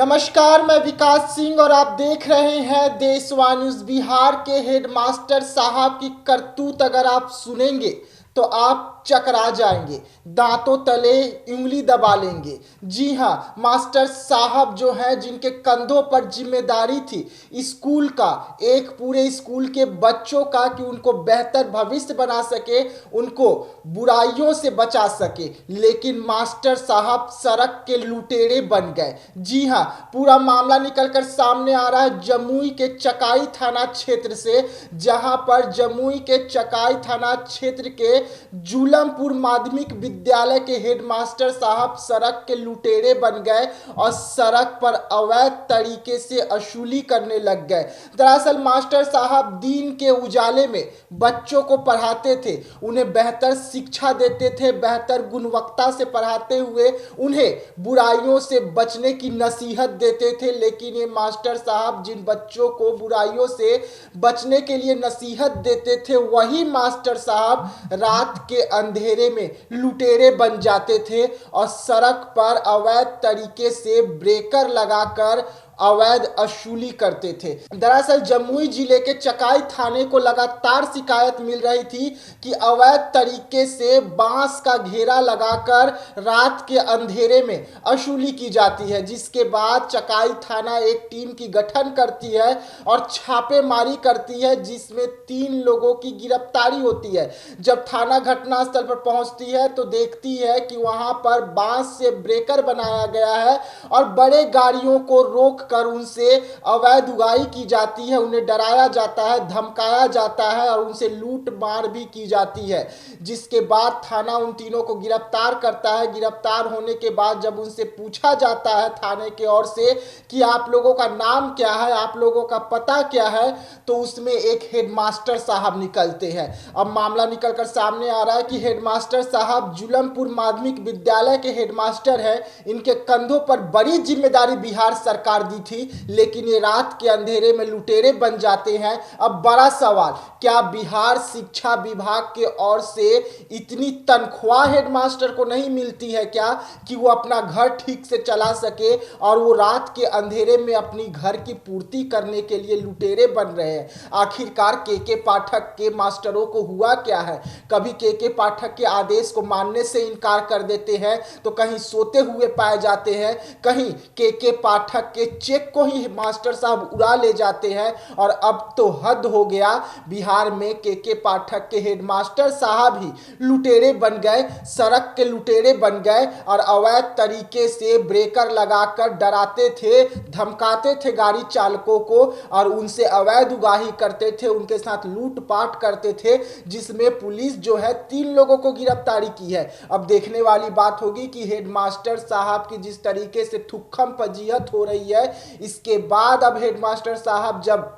नमस्कार, मैं विकास सिंह और आप देख रहे हैं देशवा न्यूज। बिहार के हेडमास्टर साहब की करतूत अगर आप सुनेंगे तो आप चकरा जाएंगे, दांतों तले उंगली दबा लेंगे। जी हाँ, मास्टर साहब जो हैं, जिनके कंधों पर जिम्मेदारी थी स्कूल का, एक पूरे स्कूल के बच्चों का, कि उनको बेहतर भविष्य बना सके, उनको बुराइयों से बचा सके, लेकिन मास्टर साहब सड़क के लुटेरे बन गए। जी हाँ, पूरा मामला निकलकर सामने आ रहा है जमुई के चकाई थाना क्षेत्र से, जहां पर जमुई के चकाई थाना क्षेत्र के झूलमपुर माध्यमिक विद्यालय के हेडमास्टर साहब सड़क के लुटेरे बन गए और सड़क पर अवैध तरीके से वसूली करने लग गए। दरअसल मास्टर साहब दिन के उजाले में बच्चों को पढ़ाते थे, उन्हें बेहतर शिक्षा देते थे, बेहतर गुणवत्ता से पढ़ाते हुए उन्हें बुराइयों से बचने की नसीहत देते थे। लेकिन ये मास्टर साहब जिन बच्चों को बुराइयों से बचने के लिए नसीहत देते थे, वही मास्टर साहब रात के अंधेरे में लुटेरे बन जाते थे और सड़क पर अवैध तरीके से ब्रेकर लगाकर अवैध वसूली करते थे। दरअसल जमुई जिले के चकाई थाने को लगातार शिकायत मिल रही थी कि अवैध तरीके से बांस का घेरा लगाकर रात के अंधेरे में वसूली की जाती है, जिसके बाद चकाई थाना एक टीम की गठन करती है और छापेमारी करती है, जिसमें 3 लोगों की गिरफ्तारी होती है। जब थाना घटनास्थल पर पहुंचती है तो देखती है कि वहां पर बांस से ब्रेकर बनाया गया है और बड़े गाड़ियों को रोक कर उनसे अवैध उगाही की जाती है, उन्हें डराया जाता है, धमकाया जाता है और उनसे लूट मार भी की जाती है। जिसके बाद थाना उन तीनों को गिरफ्तार करता है। गिरफ्तार होने के बाद जब उनसे पूछा जाता है थाने की ओर से कि आप लोगों का नाम क्या है, आप लोगों का पता क्या है, तो उसमें एक हेडमास्टर साहब निकलते हैं। अब मामला निकलकर सामने आ रहा है कि हेडमास्टर साहब झूलमपुर माध्यमिक विद्यालय के हेडमास्टर हैं। इनके कंधों पर बड़ी जिम्मेदारी बिहार सरकार दी थी, लेकिन ये रात के अंधेरे में लुटेरे बन जाते हैं। अब बड़ा सवाल, क्या बिहार शिक्षा विभाग के ओर से इतनी तनख्वाह हेडमास्टर को नहीं मिलती है क्या कि वो अपना घर ठीक से चला सके और वो रात के अंधेरे में अपनी घर की पूर्ति करने के लिए लुटेरे बन रहे हैं? आखिरकार के पाठक के मास्टरों को हुआ क्या है? कभी के पाठक के आदेश को मानने से इनकार कर देते हैं, तो कहीं सोते हुए पाए जाते हैं, कहीं के पाठक के चेक को ही मास्टर साहब उड़ा ले जाते हैं। और अब तो हद हो गया, बिहार में के पाठक के हेडमास्टर साहब ही लुटेरे बन गए, सड़क के लुटेरे बन गए और अवैध तरीके से ब्रेकर लगाकर डराते थे, धमकाते थे गाड़ी चालकों को और उनसे अवैध उगाही करते थे, उनके साथ लूटपाट करते थे, जिसमें पुलिस जो है 3 लोगों को गिरफ्तारी की है। अब देखने वाली बात होगी कि हेडमास्टर साहब की जिस तरीके से थुक्कम फजीहत हो रही है, इसके बाद अब हेडमास्टर साहब जब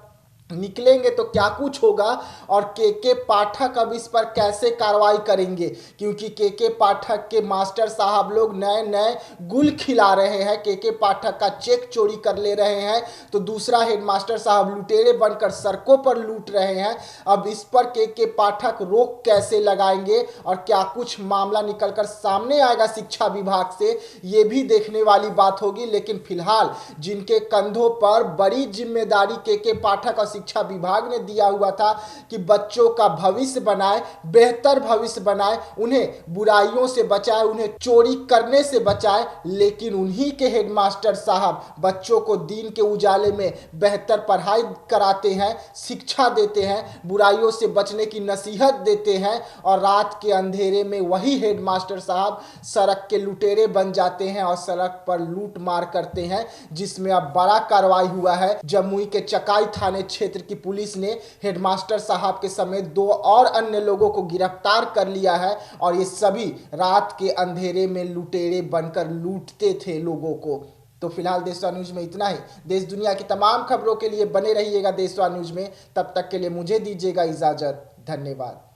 निकलेंगे तो क्या कुछ होगा और के पाठक अब इस पर कैसे कार्रवाई करेंगे, क्योंकि के पाठक के मास्टर साहब लोग नए नए गुल खिला रहे हैं। के पाठक का चेक चोरी कर ले रहे हैं, तो दूसरा हेडमास्टर साहब लुटेरे बनकर सड़कों पर लूट रहे हैं। अब इस पर के पाठक रोक कैसे लगाएंगे और क्या कुछ मामला निकलकर सामने आएगा शिक्षा विभाग से, ये भी देखने वाली बात होगी। लेकिन फिलहाल जिनके कंधों पर बड़ी जिम्मेदारी के पाठक और शिक्षा विभाग ने दिया हुआ था कि बच्चों का भविष्य बनाए, बेहतर भविष्य बनाए, उन्हें बुराइयों से बचाए, उन्हें चोरी करने से बचाए, लेकिन उन्हीं के हेडमास्टर साहब बच्चों को दिन के उजाले में बेहतर पढ़ाई कराते हैं, शिक्षा देते हैं, बुराइयों से बचने की नसीहत देते हैं और रात के अंधेरे में वही हेडमास्टर साहब सड़क के लुटेरे बन जाते हैं और सड़क पर लूट मार करते हैं, जिसमें अब बड़ा कार्रवाई हुआ है। जमुई के चकाई थाने क्षेत्र की पुलिस ने हेडमास्टर साहब के समेत 2 और अन्य लोगों को गिरफ्तार कर लिया है और ये सभी रात के अंधेरे में लुटेरे बनकर लूटते थे लोगों को। तो फिलहाल देशवा न्यूज में इतना ही। देश दुनिया की तमाम खबरों के लिए बने रहिएगा देशवा न्यूज में। तब तक के लिए मुझे दीजिएगा इजाजत। धन्यवाद।